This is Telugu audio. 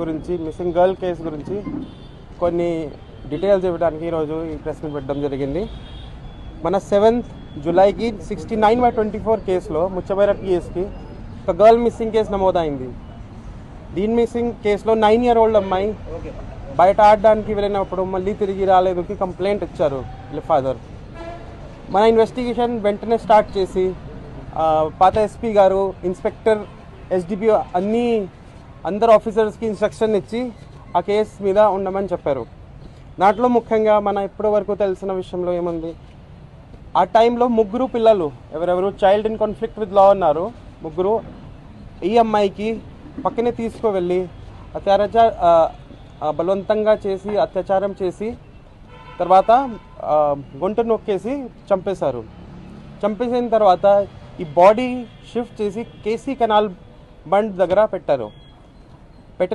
గురించి, మిస్సింగ్ గర్ల్ కేసు గురించి కొన్ని డీటెయిల్స్ ఇవ్వడానికి ఈరోజు ఈ ప్రెస్ మీట్ పెట్టడం జరిగింది. మన 7th జూలైకి 69/24 కేసులో ముచ్చబైర పిఎస్కి ఒక గర్ల్ మిస్సింగ్ కేసు నమోదైంది. దీని మిస్సింగ్ కేసులో 9-year-old అమ్మాయి బయట ఆడడానికి వెళ్ళినప్పుడు మళ్ళీ తిరిగి రాలేదు కంప్లైంట్ ఇచ్చారు వీళ్ళ ఫాదర్. మన ఇన్వెస్టిగేషన్ వెంటనే స్టార్ట్ చేసి పాత ఎస్పీ గారు, ఇన్స్పెక్టర్, ఎస్డిపి అందరు ఆఫీసర్స్కి ఇన్స్ట్రక్షన్ ఇచ్చి ఆ కేసు మీద ఉండమని చెప్పారు. దాంట్లో ముఖ్యంగా మన ఇప్పటి వరకు తెలిసిన విషయంలో ఏముంది, ఆ టైంలో 3 పిల్లలు ఎవరెవరు child in conflict with law ఉన్నారు, 3 ఈ అమ్మాయికి పక్కనే తీసుకువెళ్ళి బలవంతంగా చేసి అత్యాచారం చేసి తర్వాత గొంతు నొక్కేసి చంపేశారు. చంపేసిన తర్వాత ఈ బాడీ షిఫ్ట్ చేసి కేసీ కెనాల్ బండ్ దగ్గర పెట్టారు.